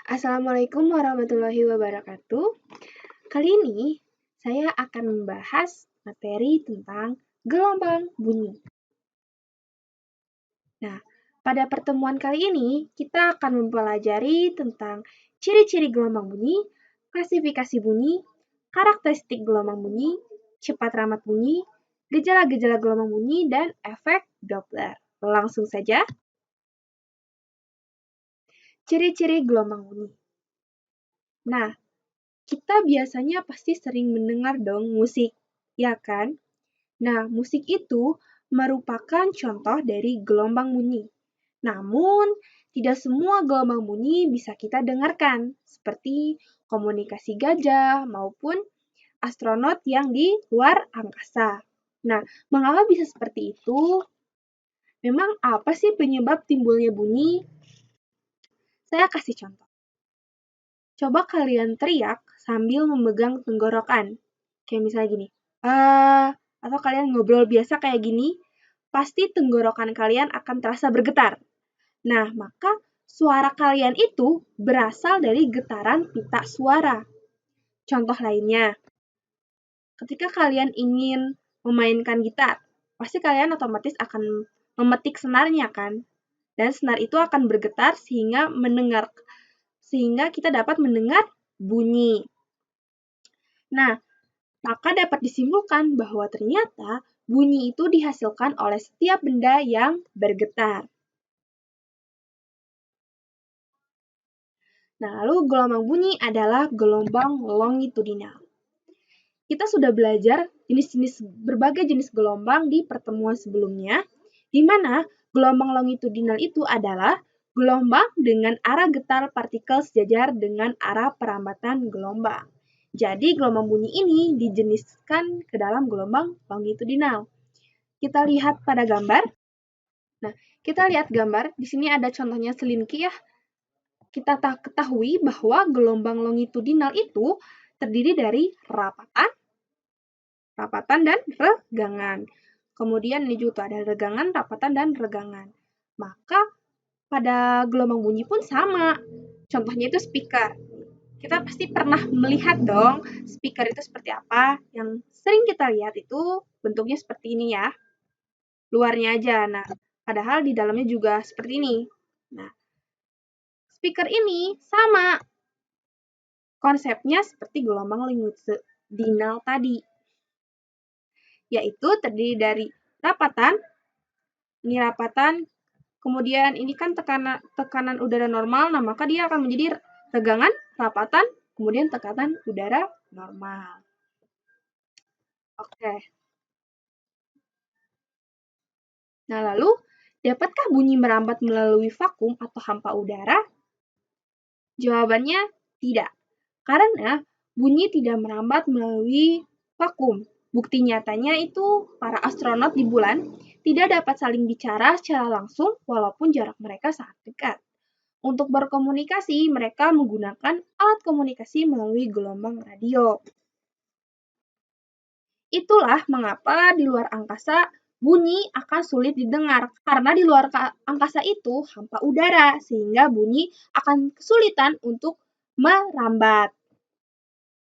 Assalamualaikum warahmatullahi wabarakatuh. Kali ini saya akan membahas materi tentang gelombang bunyi. Nah, pada pertemuan kali ini kita akan mempelajari tentang ciri-ciri gelombang bunyi, klasifikasi bunyi, karakteristik gelombang bunyi, cepat rambat bunyi, gejala-gejala gelombang bunyi, dan efek Doppler. Langsung saja. Ciri-ciri gelombang bunyi. Nah, kita biasanya pasti sering mendengar dong musik, ya kan? Nah, musik itu merupakan contoh dari gelombang bunyi. Namun, tidak semua gelombang bunyi bisa kita dengarkan, seperti komunikasi gajah maupun astronot yang di luar angkasa. Nah, mengapa bisa seperti itu? Memang apa sih penyebab timbulnya bunyi? Saya kasih contoh. Coba kalian teriak sambil memegang tenggorokan. Kayak misalnya gini, atau kalian ngobrol biasa kayak gini, pasti tenggorokan kalian akan terasa bergetar. Nah, maka suara kalian itu berasal dari getaran pita suara. Contoh lainnya, ketika kalian ingin memainkan gitar, pasti kalian otomatis akan memetik senarnya kan? Dan senar itu akan bergetar sehingga kita dapat mendengar bunyi. Nah, maka dapat disimpulkan bahwa ternyata bunyi itu dihasilkan oleh setiap benda yang bergetar. Nah, lalu gelombang bunyi adalah gelombang longitudinal. Kita sudah belajar berbagai jenis gelombang di pertemuan sebelumnya, di mana gelombang longitudinal itu adalah gelombang dengan arah getar partikel sejajar dengan arah perambatan gelombang. Jadi gelombang bunyi ini dijeniskan ke dalam gelombang longitudinal. Kita lihat pada gambar. Nah, kita lihat gambar. Di sini ada contohnya selinki ya. Kita ketahui bahwa gelombang longitudinal itu terdiri dari rapatan dan regangan. Kemudian ini juga ada regangan, rapatan, dan regangan. Maka pada gelombang bunyi pun sama. Contohnya itu speaker. Kita pasti pernah melihat dong speaker itu seperti apa. Yang sering kita lihat itu bentuknya seperti ini ya. Luarnya aja. Nah, padahal di dalamnya juga seperti ini. Nah, speaker ini sama. Konsepnya seperti gelombang longitudinal tadi. Yaitu terdiri dari rapatan. Ini rapatan. Kemudian ini kan tekanan udara normal. Nah, maka dia akan menjadi tegangan, rapatan, kemudian tekanan udara normal. Oke. Nah, lalu, dapatkah bunyi merambat melalui vakum atau hampa udara? Jawabannya tidak. Karena bunyi tidak merambat melalui vakum. Bukti nyatanya itu para astronot di bulan tidak dapat saling bicara secara langsung walaupun jarak mereka sangat dekat. Untuk berkomunikasi, mereka menggunakan alat komunikasi melalui gelombang radio. Itulah mengapa di luar angkasa bunyi akan sulit didengar, karena di luar angkasa itu hampa udara, sehingga bunyi akan kesulitan untuk merambat.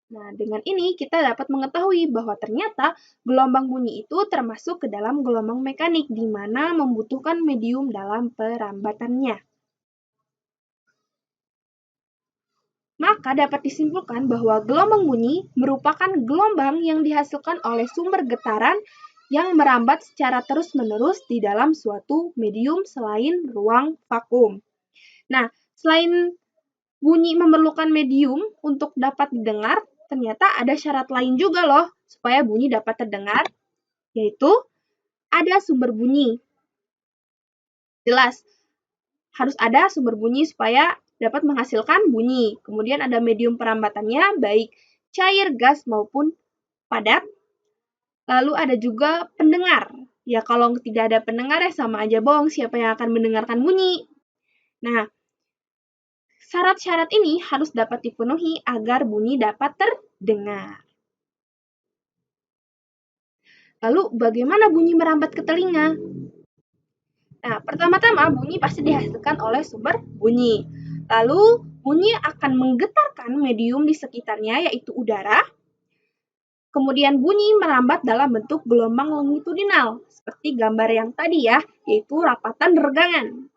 Nah, dengan ini kita dapat mengetahui bahwa ternyata gelombang bunyi itu termasuk ke dalam gelombang mekanik, di mana membutuhkan medium dalam perambatannya. Maka dapat disimpulkan bahwa gelombang bunyi merupakan gelombang yang dihasilkan oleh sumber getaran yang merambat secara terus-menerus di dalam suatu medium selain ruang vakum. Nah, selain bunyi memerlukan medium untuk dapat didengar, ternyata ada syarat lain juga loh supaya bunyi dapat terdengar, yaitu ada sumber bunyi. Jelas, harus ada sumber bunyi supaya dapat menghasilkan bunyi. Kemudian ada medium perambatannya, baik cair, gas, maupun padat. Lalu ada juga pendengar. Ya kalau tidak ada pendengar ya sama aja bohong, siapa yang akan mendengarkan bunyi. Nah, syarat-syarat ini harus dapat dipenuhi agar bunyi dapat terdengar. Lalu bagaimana bunyi merambat ke telinga? Nah, pertama-tama bunyi pasti dihasilkan oleh sumber bunyi. Lalu bunyi akan menggetarkan medium di sekitarnya, yaitu udara. Kemudian bunyi merambat dalam bentuk gelombang longitudinal, seperti gambar yang tadi ya, yaitu rapatan regangan.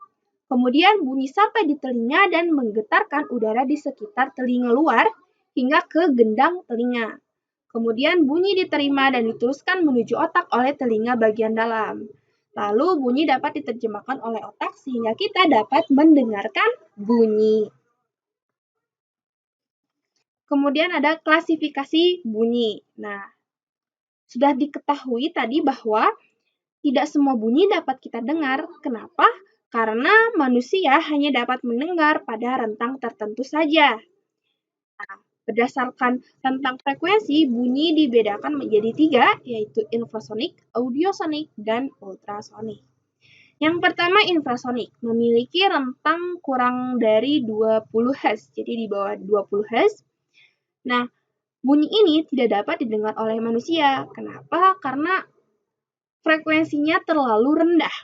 Kemudian bunyi sampai di telinga dan menggetarkan udara di sekitar telinga luar hingga ke gendang telinga. Kemudian bunyi diterima dan diteruskan menuju otak oleh telinga bagian dalam. Lalu bunyi dapat diterjemahkan oleh otak sehingga kita dapat mendengarkan bunyi. Kemudian ada klasifikasi bunyi. Nah, sudah diketahui tadi bahwa tidak semua bunyi dapat kita dengar. Kenapa? Karena manusia hanya dapat mendengar pada rentang tertentu saja. Nah, berdasarkan rentang frekuensi, bunyi dibedakan menjadi 3, yaitu infrasonik, audiosonik, dan ultrasonik. Yang pertama infrasonik, memiliki rentang kurang dari 20 Hz, jadi di bawah 20 Hz. Nah, bunyi ini tidak dapat didengar oleh manusia. Kenapa? Karena frekuensinya terlalu rendah.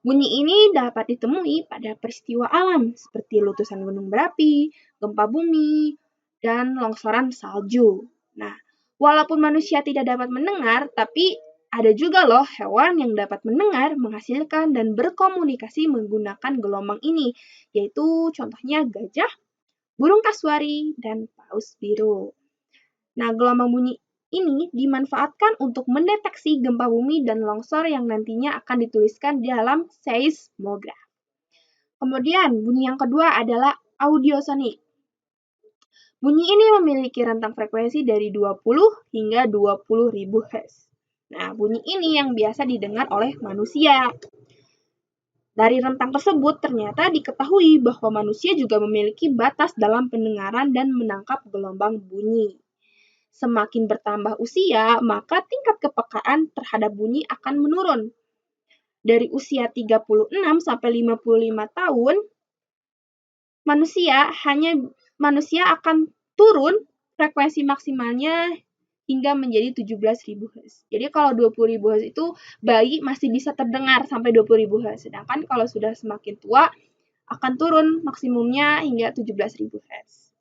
Bunyi ini dapat ditemui pada peristiwa alam seperti letusan gunung berapi, gempa bumi, dan longsoran salju. Nah, walaupun manusia tidak dapat mendengar, tapi ada juga loh hewan yang dapat mendengar, menghasilkan, dan berkomunikasi menggunakan gelombang ini, yaitu contohnya gajah, burung kasuari, dan paus biru. Nah, gelombang bunyi ini dimanfaatkan untuk mendeteksi gempa bumi dan longsor yang nantinya akan dituliskan di dalam seismograf. Kemudian, bunyi yang kedua adalah audiosonik. Bunyi ini memiliki rentang frekuensi dari 20 hingga 20.000 Hz. Nah, bunyi ini yang biasa didengar oleh manusia. Dari rentang tersebut, ternyata diketahui bahwa manusia juga memiliki batas dalam pendengaran dan menangkap gelombang bunyi. Semakin bertambah usia, maka tingkat kepekaan terhadap bunyi akan menurun. Dari usia 36 sampai 55 tahun, manusia akan turun frekuensi maksimalnya hingga menjadi 17.000 Hz. Jadi kalau 20.000 Hz itu bayi masih bisa terdengar sampai 20.000 Hz. Sedangkan kalau sudah semakin tua akan turun maksimumnya hingga 17.000 Hz.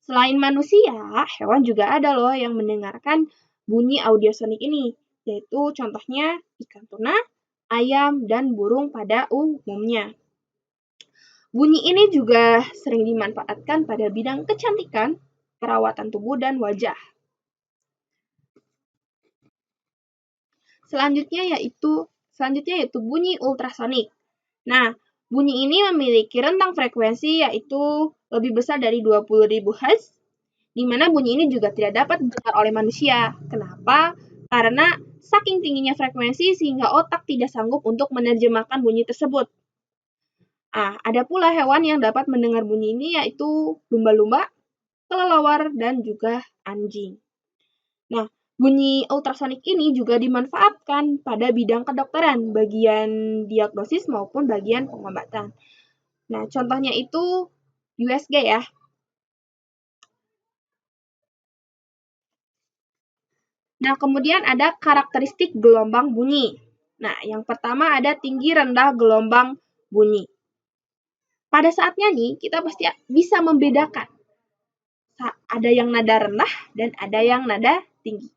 Selain manusia, hewan juga ada loh yang mendengarkan bunyi audiosonik ini, yaitu contohnya ikan tuna, ayam, dan burung pada umumnya. Bunyi ini juga sering dimanfaatkan pada bidang kecantikan, perawatan tubuh, dan wajah. Selanjutnya yaitu bunyi ultrasonik. Nah, bunyi ini memiliki rentang frekuensi yaitu lebih besar dari 20.000 Hz, di mana bunyi ini juga tidak dapat didengar oleh manusia. Kenapa? Karena saking tingginya frekuensi sehingga otak tidak sanggup untuk menerjemahkan bunyi tersebut. Ada pula hewan yang dapat mendengar bunyi ini yaitu lumba-lumba, kelelawar, dan juga anjing. Nah, bunyi ultrasonik ini juga dimanfaatkan pada bidang kedokteran, bagian diagnosis maupun bagian pengobatan. Nah, contohnya itu USG ya. Nah, kemudian ada karakteristik gelombang bunyi. Nah, yang pertama ada tinggi rendah gelombang bunyi. Pada saat nyanyi, kita pasti bisa membedakan. Ada yang nada rendah dan ada yang nada tinggi.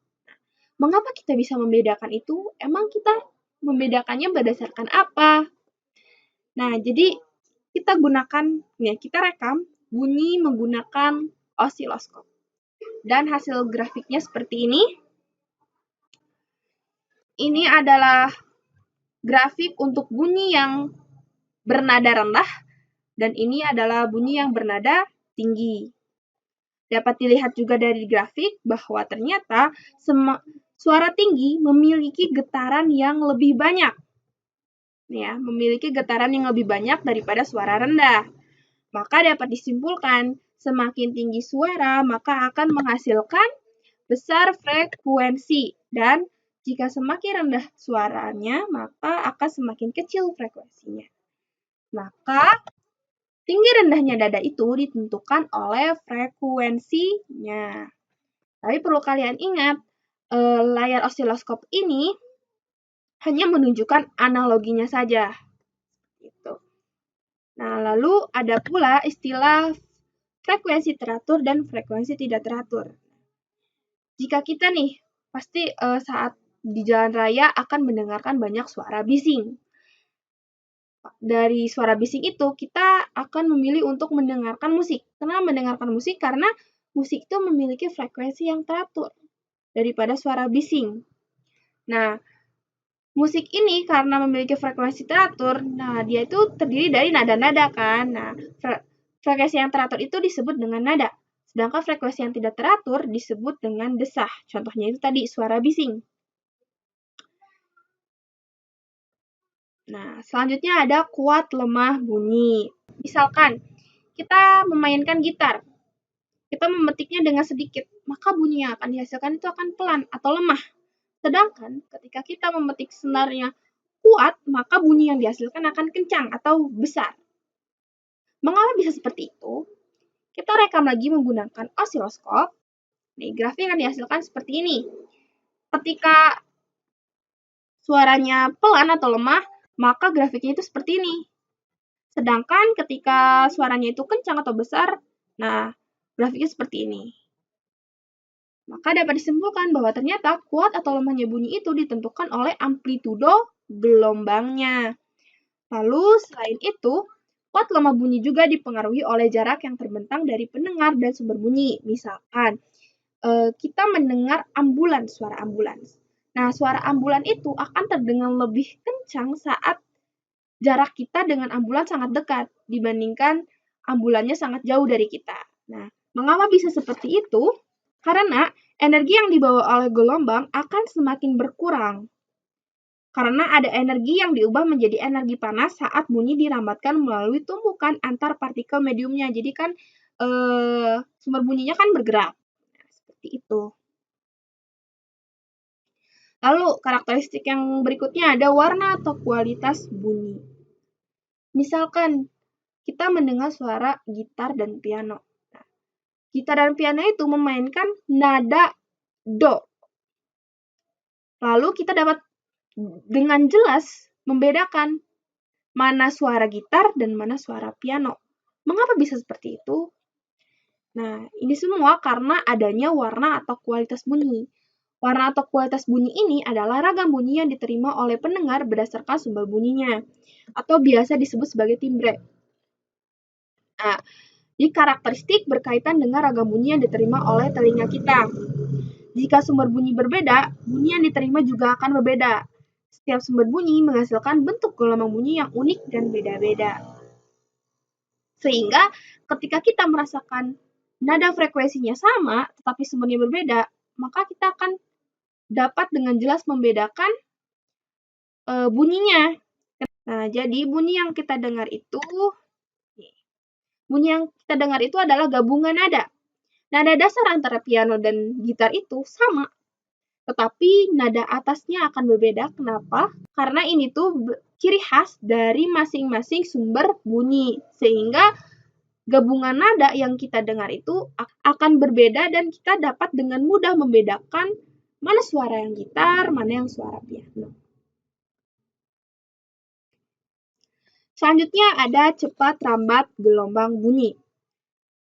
Mengapa kita bisa membedakan itu? Emang kita membedakannya berdasarkan apa? Nah, jadi kita rekam bunyi menggunakan osiloskop. Dan hasil grafiknya seperti ini. Ini adalah grafik untuk bunyi yang bernada rendah dan ini adalah bunyi yang bernada tinggi. Dapat dilihat juga dari grafik bahwa ternyata suara tinggi memiliki getaran yang lebih banyak. Ya, memiliki getaran yang lebih banyak daripada suara rendah. Maka dapat disimpulkan, semakin tinggi suara maka akan menghasilkan besar frekuensi dan jika semakin rendah suaranya, maka akan semakin kecil frekuensinya. Maka, tinggi rendahnya dada itu ditentukan oleh frekuensinya. Tapi perlu kalian ingat, layar osiloskop ini hanya menunjukkan analoginya saja. Gitu. Nah, lalu ada pula istilah frekuensi teratur dan frekuensi tidak teratur. Jika kita nih, pasti saat di jalan raya akan mendengarkan banyak suara bising. Dari suara bising itu, kita akan memilih untuk mendengarkan musik. Kenapa mendengarkan musik? Karena musik itu memiliki frekuensi yang teratur daripada suara bising. Nah, musik ini karena memiliki frekuensi teratur, nah dia itu terdiri dari nada-nada kan. Nah, frekuensi yang teratur itu disebut dengan nada. Sedangkan frekuensi yang tidak teratur disebut dengan desah. Contohnya itu tadi suara bising. Nah, selanjutnya ada kuat lemah bunyi. Misalkan kita memainkan gitar, kita memetiknya dengan sedikit, maka bunyi yang akan dihasilkan itu akan pelan atau lemah. Sedangkan ketika kita memetik senarnya kuat, maka bunyi yang dihasilkan akan kencang atau besar. Mengapa bisa seperti itu? Kita rekam lagi menggunakan osiloskop. Nih, grafik yang dihasilkan seperti ini. Ketika suaranya pelan atau lemah, maka grafiknya itu seperti ini. Sedangkan ketika suaranya itu kencang atau besar, nah, grafiknya seperti ini. Maka dapat disimpulkan bahwa ternyata kuat atau lemahnya bunyi itu ditentukan oleh amplitudo gelombangnya. Lalu selain itu, kuat lemah bunyi juga dipengaruhi oleh jarak yang terbentang dari pendengar dan sumber bunyi. Misalkan, kita mendengar ambulans, suara ambulans. Nah, suara ambulans itu akan terdengar lebih kencang saat jarak kita dengan ambulans sangat dekat dibandingkan ambulannya sangat jauh dari kita. Nah, mengapa bisa seperti itu? Karena energi yang dibawa oleh gelombang akan semakin berkurang. Karena ada energi yang diubah menjadi energi panas saat bunyi dirambatkan melalui tumpukan antar partikel mediumnya. Jadi kan sumber bunyinya kan bergerak. Nah, seperti itu. Lalu karakteristik yang berikutnya ada warna atau kualitas bunyi. Misalkan kita mendengar suara gitar dan piano. Nah, gitar dan piano itu memainkan nada do. Lalu kita dapat dengan jelas membedakan mana suara gitar dan mana suara piano. Mengapa bisa seperti itu? Nah, ini semua karena adanya warna atau kualitas bunyi. Warna atau kualitas bunyi ini adalah ragam bunyi yang diterima oleh pendengar berdasarkan sumber bunyinya, atau biasa disebut sebagai timbre. Nah, jadi karakteristik berkaitan dengan ragam bunyi yang diterima oleh telinga kita. Jika sumber bunyi berbeda, bunyi yang diterima juga akan berbeda. Setiap sumber bunyi menghasilkan bentuk gelombang bunyi yang unik dan beda-beda. Sehingga ketika kita merasakan nada frekuensinya sama, tetapi sumbernya berbeda, maka kita akan dapat dengan jelas membedakan bunyinya. Nah, jadi bunyi yang kita dengar itu adalah gabungan nada. Nada dasar antara piano dan gitar itu sama, tetapi nada atasnya akan berbeda. Kenapa? Karena ini tuh ciri khas dari masing-masing sumber bunyi, sehingga gabungan nada yang kita dengar itu akan berbeda dan kita dapat dengan mudah membedakan mana suara yang gitar, mana yang suara piano. Selanjutnya ada cepat rambat gelombang bunyi.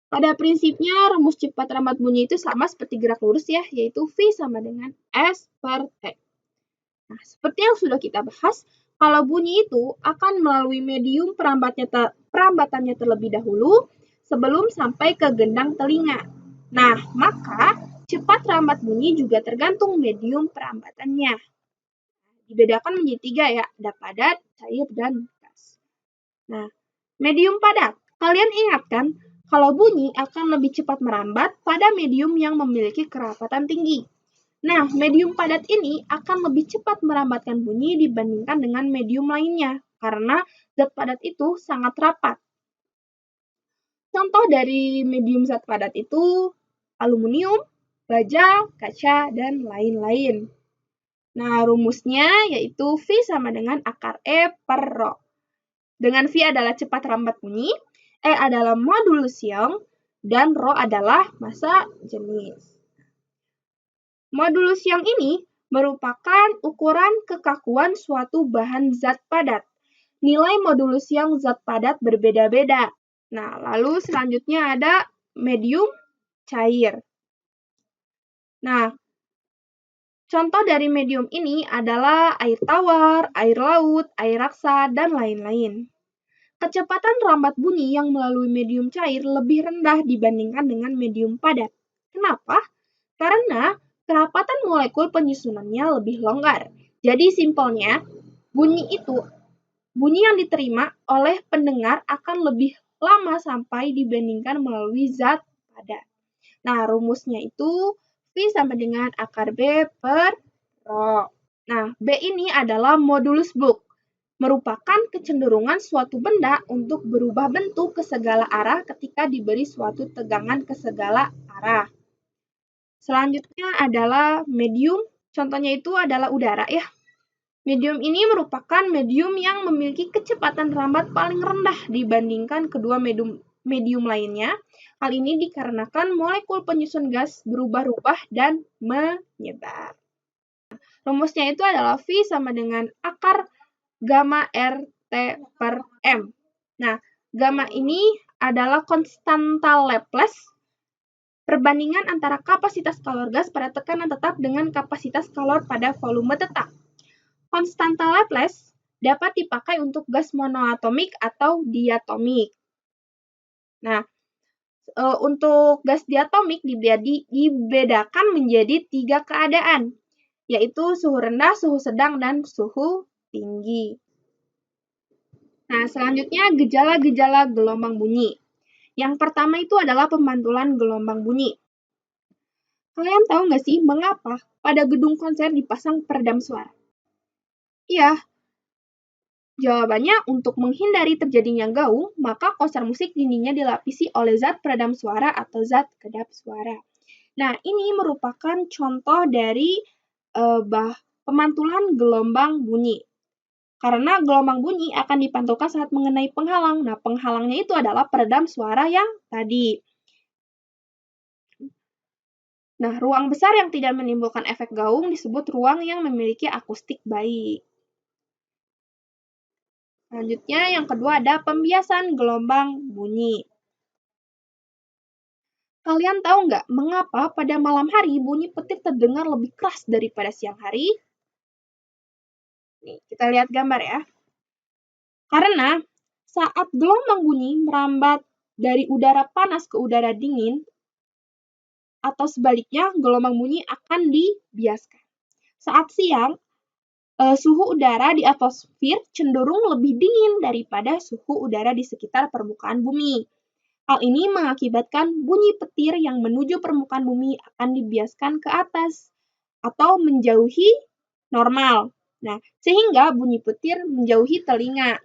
Pada prinsipnya, rumus cepat rambat bunyi itu sama seperti gerak lurus ya, yaitu V sama dengan S per T. Nah, seperti yang sudah kita bahas, kalau bunyi itu akan melalui medium perambatannya terlebih dahulu sebelum sampai ke gendang telinga. Nah, maka cepat rambat bunyi juga tergantung medium perambatannya. Dibedakan menjadi 3 ya, ada padat, cair, dan gas. Nah, medium padat. Kalian ingat kan, kalau bunyi akan lebih cepat merambat pada medium yang memiliki kerapatan tinggi. Nah, medium padat ini akan lebih cepat merambatkan bunyi dibandingkan dengan medium lainnya, karena zat padat itu sangat rapat. Contoh dari medium zat padat itu aluminium, baja, kaca, dan lain-lain. Nah, rumusnya yaitu V sama dengan akar E per Rho. Dengan V adalah cepat rambat bunyi, E adalah modulus Young, dan Rho adalah massa jenis. Modulus Young ini merupakan ukuran kekakuan suatu bahan zat padat. nilai modulus yang zat padat berbeda-beda. Nah, lalu selanjutnya ada medium cair. Nah, contoh dari medium ini adalah air tawar, air laut, air raksa, dan lain-lain. Kecepatan rambat bunyi yang melalui medium cair lebih rendah dibandingkan dengan medium padat. Kenapa? Karena kerapatan molekul penyusunannya lebih longgar. Jadi simpelnya, bunyi yang diterima oleh pendengar akan lebih lama sampai dibandingkan melalui zat padat. Nah, rumusnya itu V sama dengan akar B per Rho. Nah, B ini adalah modulus Book, merupakan kecenderungan suatu benda untuk berubah bentuk ke segala arah ketika diberi suatu tegangan ke segala arah. Selanjutnya adalah medium, contohnya itu adalah udara ya. Medium ini merupakan medium yang memiliki kecepatan rambat paling rendah dibandingkan kedua medium lainnya. Hal ini dikarenakan molekul penyusun gas berubah-ubah dan menyebar. Rumusnya itu adalah V sama dengan akar gamma RT per M. Nah, gamma ini adalah konstanta Laplace perbandingan antara kapasitas kalor gas pada tekanan tetap dengan kapasitas kalor pada volume tetap. Konstanta Laplace dapat dipakai untuk gas monoatomik atau diatomik. Nah, untuk gas diatomik dibedakan menjadi 3 keadaan, yaitu suhu rendah, suhu sedang, dan suhu tinggi. Nah, selanjutnya gejala-gejala gelombang bunyi. Yang pertama itu adalah pemantulan gelombang bunyi. Kalian tahu nggak sih mengapa pada gedung konser dipasang peredam suara? Iya, jawabannya untuk menghindari terjadinya gaung, maka konser musik dindingnya dilapisi oleh zat peredam suara atau zat kedap suara. Nah, ini merupakan contoh dari pemantulan gelombang bunyi. Karena gelombang bunyi akan dipantulkan saat mengenai penghalang. Nah, penghalangnya itu adalah peredam suara yang tadi. Nah, ruang besar yang tidak menimbulkan efek gaung disebut ruang yang memiliki akustik baik. Selanjutnya, yang kedua ada pembiasan gelombang bunyi. Kalian tahu nggak mengapa pada malam hari bunyi petir terdengar lebih keras daripada siang hari? Nih, kita lihat gambar ya. Karena saat gelombang bunyi merambat dari udara panas ke udara dingin, atau sebaliknya, gelombang bunyi akan dibiaskan. Saat siang, suhu udara di atmosfer cenderung lebih dingin daripada suhu udara di sekitar permukaan bumi. Hal ini mengakibatkan bunyi petir yang menuju permukaan bumi akan dibiaskan ke atas atau menjauhi normal. Nah, sehingga bunyi petir menjauhi telinga.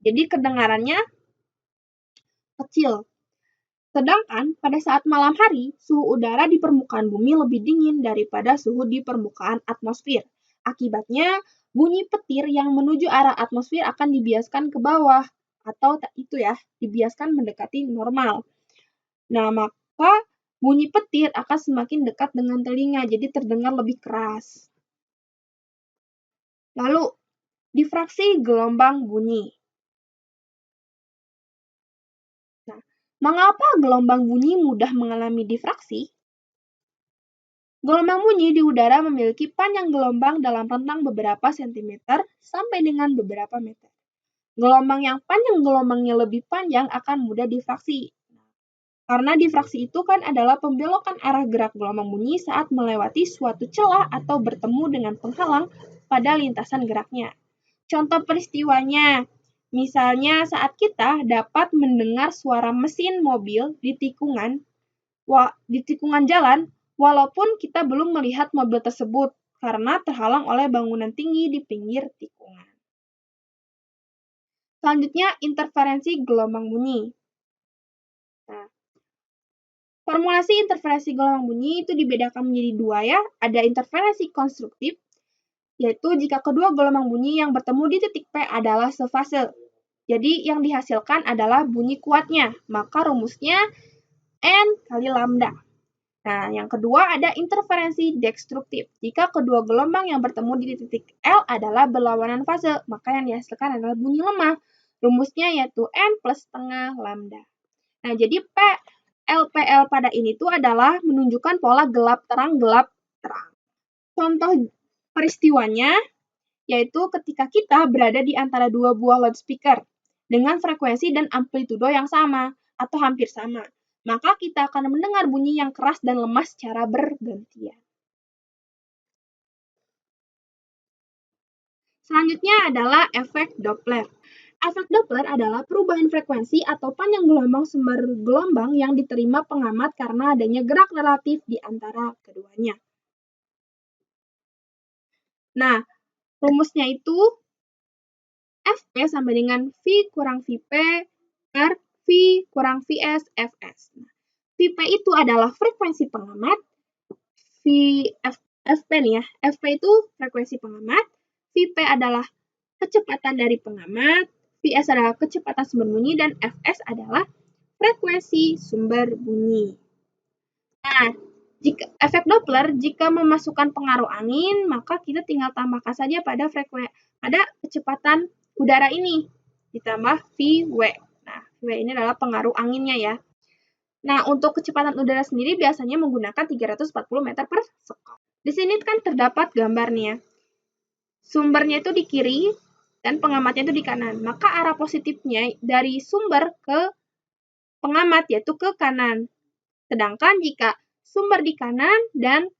Jadi kedengarannya kecil. Sedangkan pada saat malam hari, suhu udara di permukaan bumi lebih dingin daripada suhu di permukaan atmosfer. Akibatnya, bunyi petir yang menuju arah atmosfer akan dibiaskan ke bawah, atau itu ya, dibiaskan mendekati normal. Nah, maka bunyi petir akan semakin dekat dengan telinga, jadi terdengar lebih keras. Lalu, difraksi gelombang bunyi. Nah, mengapa gelombang bunyi mudah mengalami difraksi? Gelombang bunyi di udara memiliki panjang gelombang dalam rentang beberapa sentimeter sampai dengan beberapa meter. Gelombang yang panjang gelombangnya lebih panjang akan mudah difraksi. Karena difraksi itu kan adalah pembelokan arah gerak gelombang bunyi saat melewati suatu celah atau bertemu dengan penghalang pada lintasan geraknya. Contoh peristiwanya, misalnya saat kita dapat mendengar suara mesin mobil di tikungan jalan, walaupun kita belum melihat mobil tersebut karena terhalang oleh bangunan tinggi di pinggir tikungan. Selanjutnya, interferensi gelombang bunyi. Nah, formulasi interferensi gelombang bunyi itu dibedakan menjadi dua ya. Ada interferensi konstruktif, yaitu jika kedua gelombang bunyi yang bertemu di titik P adalah sefase. Jadi yang dihasilkan adalah bunyi kuatnya, maka rumusnya N kali lambda. Nah, yang kedua ada interferensi destruktif. Jika kedua gelombang yang bertemu di titik L adalah berlawanan fase, maka yang dihasilkan adalah bunyi lemah. Rumusnya yaitu N plus setengah lambda. Nah, jadi LPL pada ini tuh adalah menunjukkan pola gelap terang. Contoh peristiwanya yaitu ketika kita berada di antara dua buah loudspeaker dengan frekuensi dan amplitudo yang sama atau hampir sama. Maka kita akan mendengar bunyi yang keras dan lemah secara bergantian. Selanjutnya adalah efek Doppler. Efek Doppler adalah perubahan frekuensi atau panjang gelombang sumber gelombang yang diterima pengamat karena adanya gerak relatif di antara keduanya. Nah, rumusnya itu Fp sama dengan V kurang Vp per V kurang Vs Fs. Vp itu adalah frekuensi pengamat, Fp nih ya, Fp itu frekuensi pengamat, Vp adalah kecepatan dari pengamat, Vs adalah kecepatan sumber bunyi, dan Fs adalah frekuensi sumber bunyi. Nah, efek Doppler, jika memasukkan pengaruh angin, maka kita tinggal tambahkan saja pada kecepatan udara ini, ditambah Vw. Nah, Vw ini adalah pengaruh anginnya ya. Nah, untuk kecepatan udara sendiri biasanya menggunakan 340 meter per sekon. Di sini kan terdapat gambar nih ya. Sumbernya itu di kiri dan pengamatnya itu di kanan. Maka arah positifnya dari sumber ke pengamat yaitu ke kanan. Sedangkan jika sumber di kanan dan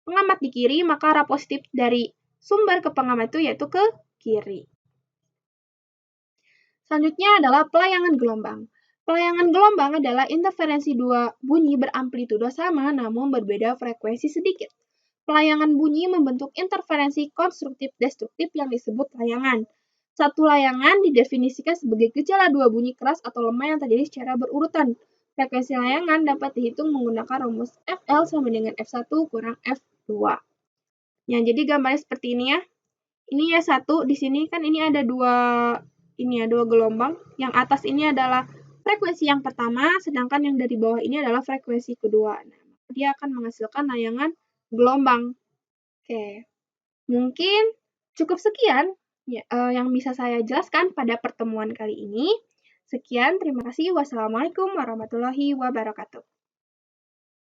pengamat di kiri, maka arah positif dari sumber ke pengamat itu yaitu ke kiri. Selanjutnya adalah pelayangan gelombang. Pelayangan gelombang adalah interferensi dua bunyi beramplitudo sama namun berbeda frekuensi sedikit. Pelayangan bunyi membentuk interferensi konstruktif-destruktif yang disebut layangan. Satu layangan didefinisikan sebagai gejala dua bunyi keras atau lemah yang terjadi secara berurutan. Frekuensi layangan dapat dihitung menggunakan rumus FL sama dengan F1 kurang F2. Ya, jadi gambarnya seperti ini ya. Ini ya satu, di sini kan ini ada dua gelombang. Yang atas ini adalah frekuensi yang pertama, sedangkan yang dari bawah ini adalah frekuensi kedua. Nah, dia akan menghasilkan layangan gelombang. Oke, mungkin cukup sekian yang bisa saya jelaskan pada pertemuan kali ini. Sekian, terima kasih. Wassalamualaikum warahmatullahi wabarakatuh.